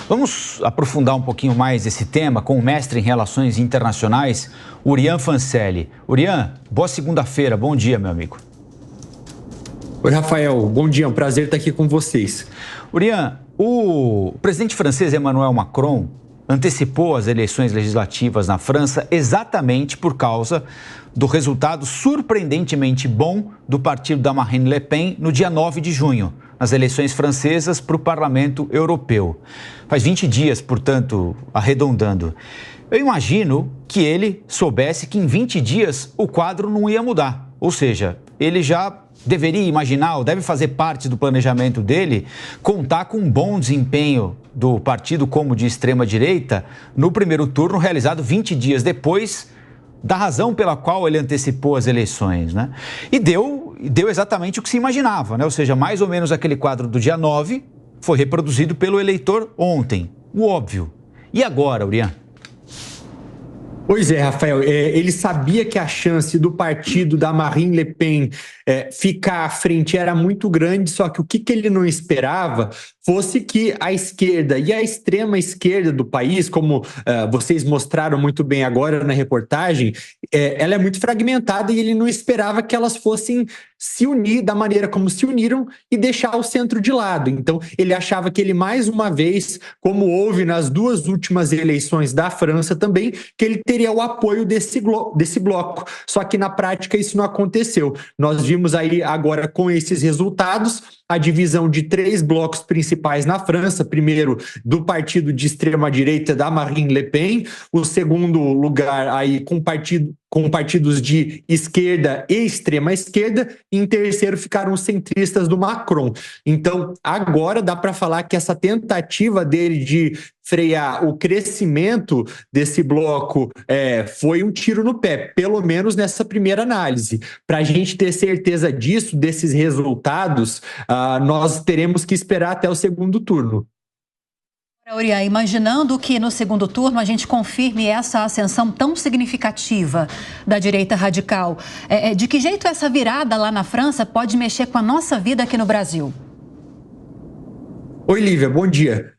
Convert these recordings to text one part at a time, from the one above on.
Vamos aprofundar um pouquinho mais esse tema com o mestre em Relações Internacionais, Urian Fancelli. Urian, boa segunda-feira, bom dia, meu amigo. Oi, Rafael, bom dia, é um prazer estar aqui com vocês. Urian, o presidente francês Emmanuel Macron antecipou as eleições legislativas na França exatamente por causa do resultado surpreendentemente bom do partido da Marine Le Pen no dia 9 de junho, nas eleições francesas para o Parlamento Europeu. Faz 20 dias, portanto, arredondando. Eu imagino que ele soubesse que em 20 dias o quadro não ia mudar. Ou seja, ele já deveria imaginar, ou deve fazer parte do planejamento dele, contar com um bom desempenho do partido como de extrema-direita no primeiro turno, realizado 20 dias depois da razão pela qual ele antecipou as eleições, né? E deu exatamente o que se imaginava, né? Ou seja, mais ou menos aquele quadro do dia 9 foi reproduzido pelo eleitor ontem, o óbvio. E agora, Urian? Pois é, Rafael, ele sabia que a chance do partido da Marine Le Pen ficar à frente era muito grande, só que o que ele não esperava fosse que a esquerda e a extrema esquerda do país, como vocês mostraram muito bem agora na reportagem, ela é muito fragmentada e ele não esperava que elas fossem se unir da maneira como se uniram e deixar o centro de lado. Então, ele achava que ele, mais uma vez, como houve nas duas últimas eleições da França também, que ele teria o apoio desse bloco. Só que, na prática, isso não aconteceu. Nós vimos aí agora, com esses resultados, a divisão de 3 blocos principais na França. Primeiro, do partido de extrema-direita da Marine Le Pen. O segundo lugar aí com partidos de esquerda e extrema-esquerda. E em terceiro ficaram os centristas do Macron. Então, agora dá para falar que essa tentativa dele de frear o crescimento desse bloco foi um tiro no pé, pelo menos nessa primeira análise. Para a gente ter certeza disso, desses resultados, nós teremos que esperar até o segundo turno. Urian, imaginando que no segundo turno a gente confirme essa ascensão tão significativa da direita radical, de que jeito essa virada lá na França pode mexer com a nossa vida aqui no Brasil? Oi, Lívia, bom dia.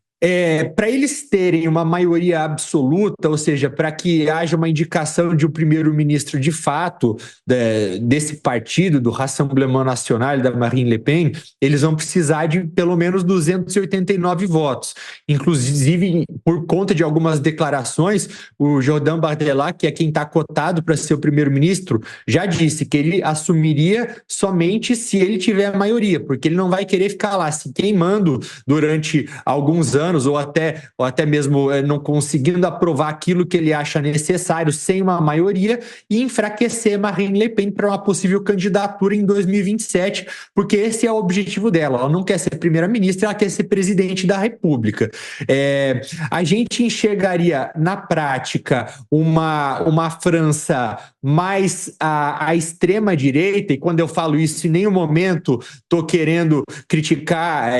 Para eles terem uma maioria absoluta, ou seja, para que haja uma indicação de um primeiro-ministro de fato desse partido, do Rassemblement National da Marine Le Pen, eles vão precisar de pelo menos 289 votos. Inclusive, por conta de algumas declarações, o Jordan Bardella, que é quem está cotado para ser o primeiro-ministro, já disse que ele assumiria somente se ele tiver a maioria, porque ele não vai querer ficar lá se queimando durante alguns anos, ou até mesmo não conseguindo aprovar aquilo que ele acha necessário sem uma maioria e enfraquecer Marine Le Pen para uma possível candidatura em 2027, porque esse é o objetivo dela. Ela não quer ser primeira-ministra, ela quer ser presidente da República. A gente enxergaria na prática uma França mais à extrema-direita, e quando eu falo isso, em nenhum momento estou querendo criticar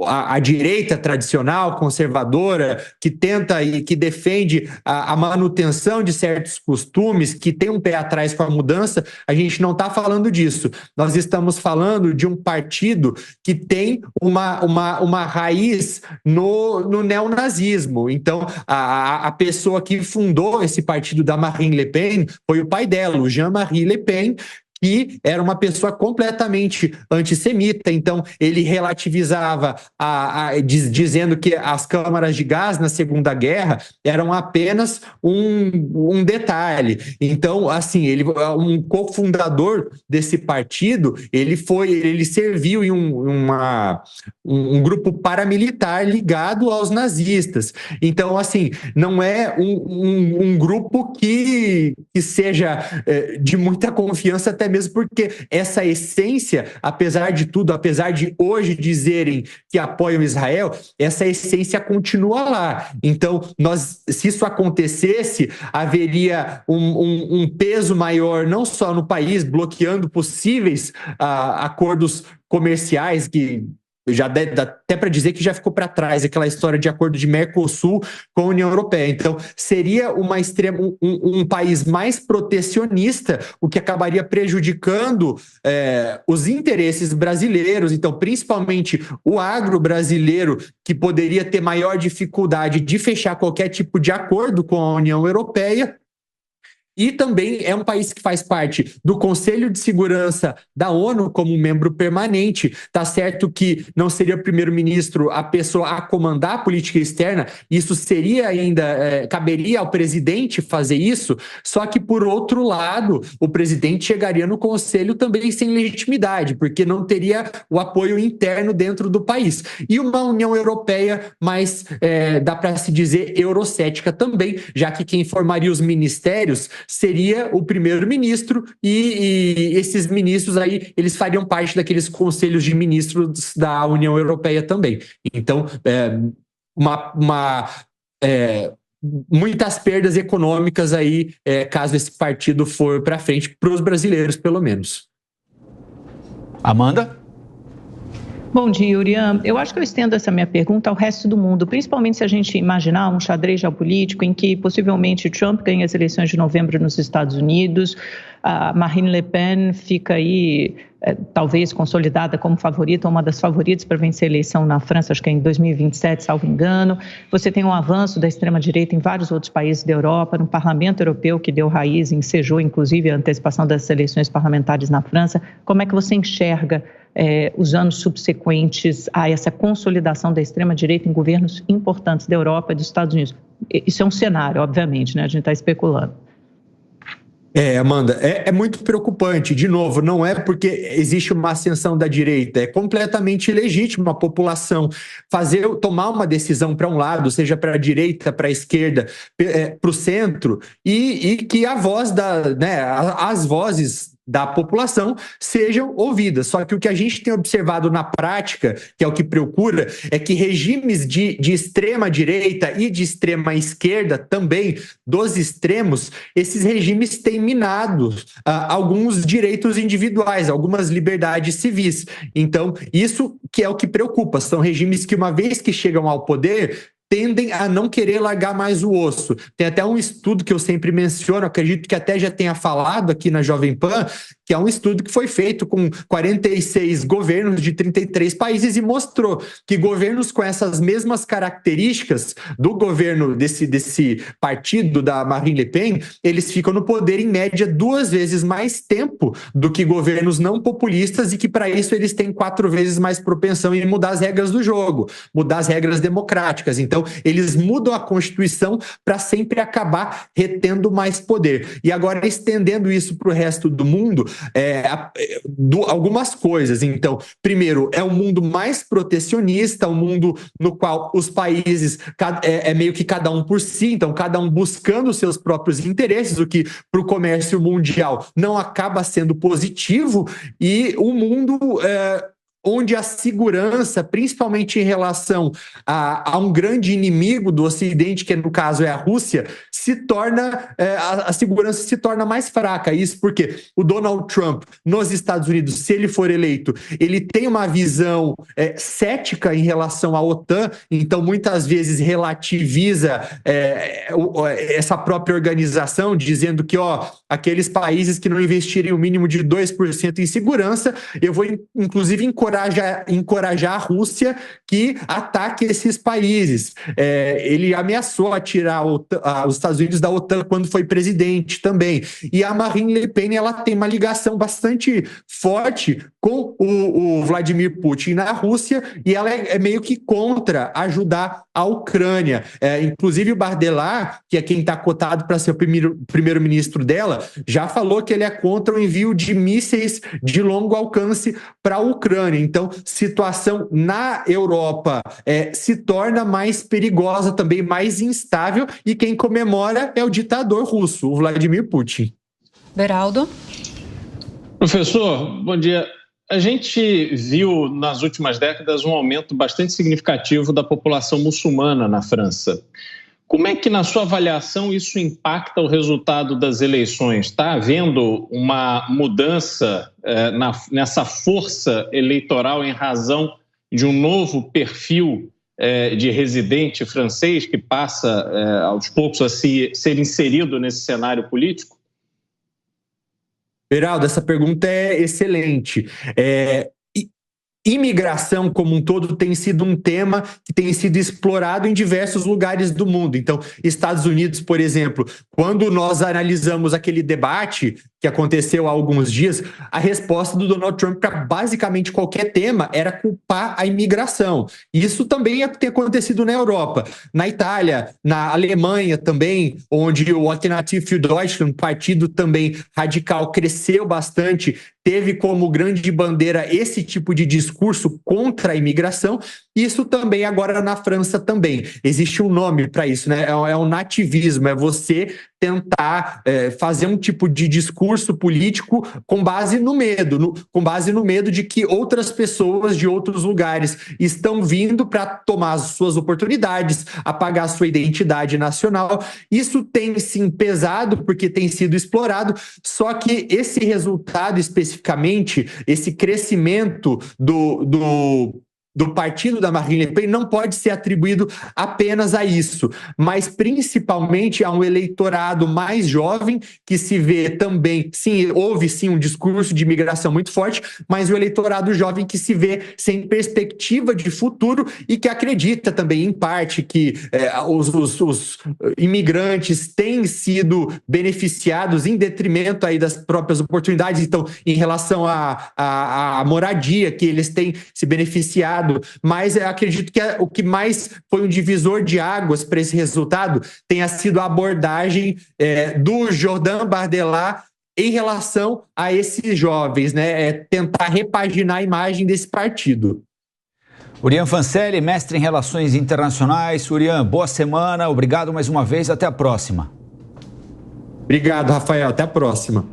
a direita tradicional, conservadora, que tenta e que defende a manutenção de certos costumes, que tem um pé atrás com a mudança. A gente não está falando disso. Nós estamos falando de um partido que tem uma raiz no neonazismo. Então, a pessoa que fundou esse partido da Marine Le Pen foi o pai dela, o Jean-Marie Le Pen, que era uma pessoa completamente antissemita. Então ele relativizava, dizendo que as câmaras de gás na Segunda Guerra eram apenas um detalhe. Então, assim, um cofundador desse partido, ele serviu em um grupo paramilitar ligado aos nazistas. Então, assim, não é um grupo que seja de muita confiança, até mesmo porque essa essência, apesar de tudo, apesar de hoje dizerem que apoiam Israel, essa essência continua lá. Então, se isso acontecesse, haveria um peso maior, não só no país, bloqueando possíveis acordos comerciais que já dá até para dizer que já ficou para trás aquela história de acordo de Mercosul com a União Europeia. Então, seria um país mais protecionista, o que acabaria prejudicando os interesses brasileiros. Então, principalmente o agro brasileiro, que poderia ter maior dificuldade de fechar qualquer tipo de acordo com a União Europeia. E também é um país que faz parte do Conselho de Segurança da ONU como membro permanente. Tá certo que não seria o primeiro-ministro a pessoa a comandar a política externa, isso seria ainda, caberia ao presidente fazer isso, só que, por outro lado, o presidente chegaria no Conselho também sem legitimidade, porque não teria o apoio interno dentro do país. E uma União Europeia mais, dá para se dizer, eurocética também, já que quem formaria os ministérios seria o primeiro-ministro e esses ministros aí, eles fariam parte daqueles conselhos de ministros da União Europeia também. Então, muitas perdas econômicas aí, caso esse partido for para frente, para os brasileiros, pelo menos. Amanda? Bom dia, Yurian. Eu acho que eu estendo essa minha pergunta ao resto do mundo, principalmente se a gente imaginar um xadrez geopolítico em que possivelmente Trump ganha as eleições de novembro nos Estados Unidos, a Marine Le Pen fica aí talvez consolidada como favorita, uma das favoritas para vencer a eleição na França, acho que é em 2027, salvo engano. Você tem um avanço da extrema-direita em vários outros países da Europa, no Parlamento Europeu, que deu raiz, ensejou inclusive a antecipação das eleições parlamentares na França. Como é que você enxerga os anos subsequentes a essa consolidação da extrema-direita em governos importantes da Europa e dos Estados Unidos? Isso é um cenário, obviamente, né? A gente está especulando. Amanda, é muito preocupante. De novo, não é porque existe uma ascensão da direita, é completamente legítimo a população tomar uma decisão para um lado, seja para a direita, para a esquerda, para o centro, e que a voz as vozes da população sejam ouvidas. Só que o que a gente tem observado na prática, que é o que preocupa, é que regimes de extrema direita e de extrema esquerda também, dos extremos, esses regimes têm minado alguns direitos individuais, algumas liberdades civis. Então, isso que é o que preocupa. São regimes que, uma vez que chegam ao poder, tendem a não querer largar mais o osso. Tem até um estudo que eu sempre menciono, acredito que até já tenha falado aqui na Jovem Pan, que é um estudo que foi feito com 46 governos de 33 países e mostrou que governos com essas mesmas características do governo desse partido da Marine Le Pen, eles ficam no poder em média 2 vezes mais tempo do que governos não populistas, e que para isso eles têm 4 vezes mais propensão em mudar as regras do jogo, mudar as regras democráticas. Então, eles mudam a Constituição para sempre acabar retendo mais poder. E agora, estendendo isso para o resto do mundo, algumas coisas. Então, primeiro, é um mundo mais protecionista, um mundo no qual os países meio que cada um por si, então cada um buscando os seus próprios interesses, o que para o comércio mundial não acaba sendo positivo, e um mundo onde a segurança, principalmente em relação a um grande inimigo do Ocidente, que no caso é a Rússia, a segurança se torna mais fraca. Isso porque o Donald Trump, nos Estados Unidos, se ele for eleito, ele tem uma visão cética em relação à OTAN, então muitas vezes relativiza essa própria organização, dizendo que aqueles países que não investirem o mínimo de 2% em segurança, eu vou inclusive encorajar a Rússia que ataque esses países. Ele ameaçou tirar os Estados Unidos da OTAN quando foi presidente também. E a Marine Le Pen, ela tem uma ligação bastante forte com o Vladimir Putin na Rússia, e ela é meio que contra ajudar a Ucrânia. Inclusive o Bardella, que é quem está cotado para ser o primeiro-ministro dela, já falou que ele é contra o envio de mísseis de longo alcance para a Ucrânia. Então, situação na Europa se torna mais perigosa, também mais instável, e quem comemora é o ditador russo, o Vladimir Putin. Beraldo? Professor, bom dia. A gente viu nas últimas décadas um aumento bastante significativo da população muçulmana na França. Como é que, na sua avaliação, isso impacta o resultado das eleições? Está havendo uma mudança nessa força eleitoral em razão de um novo perfil de residente francês que passa aos poucos a ser inserido nesse cenário político? Beraldo, essa pergunta é excelente. Imigração como um todo tem sido um tema que tem sido explorado em diversos lugares do mundo. Então, Estados Unidos, por exemplo, quando nós analisamos aquele debate que aconteceu há alguns dias, a resposta do Donald Trump para basicamente qualquer tema era culpar a imigração. Isso também tem acontecido na Europa, na Itália, na Alemanha também, onde o Alternative für Deutschland, um partido também radical, cresceu bastante, teve como grande bandeira esse tipo de discurso contra a imigração. Isso também agora na França também. Existe um nome para isso, né? É o nativismo, é você tentar fazer um tipo de discurso político com base no medo, com base no medo de que outras pessoas de outros lugares estão vindo para tomar as suas oportunidades, apagar a sua identidade nacional. Isso tem sim pesado porque tem sido explorado, só que esse resultado especificamente, esse crescimento do partido da Marine Le Pen não pode ser atribuído apenas a isso, mas principalmente a um eleitorado mais jovem que se vê também, sim, houve sim um discurso de imigração muito forte, mas o eleitorado jovem que se vê sem perspectiva de futuro e que acredita também, em parte, que os imigrantes têm sido beneficiados em detrimento aí das próprias oportunidades, então, em relação à moradia, que eles têm se beneficiado. Mas eu acredito que o que mais foi um divisor de águas para esse resultado tenha sido a abordagem do Jordan Bardella em relação a esses jovens, né? Tentar repaginar a imagem desse partido. Urian Fancelli, mestre em Relações Internacionais. Urian, boa semana, obrigado mais uma vez, até a próxima. Obrigado, Rafael, até a próxima.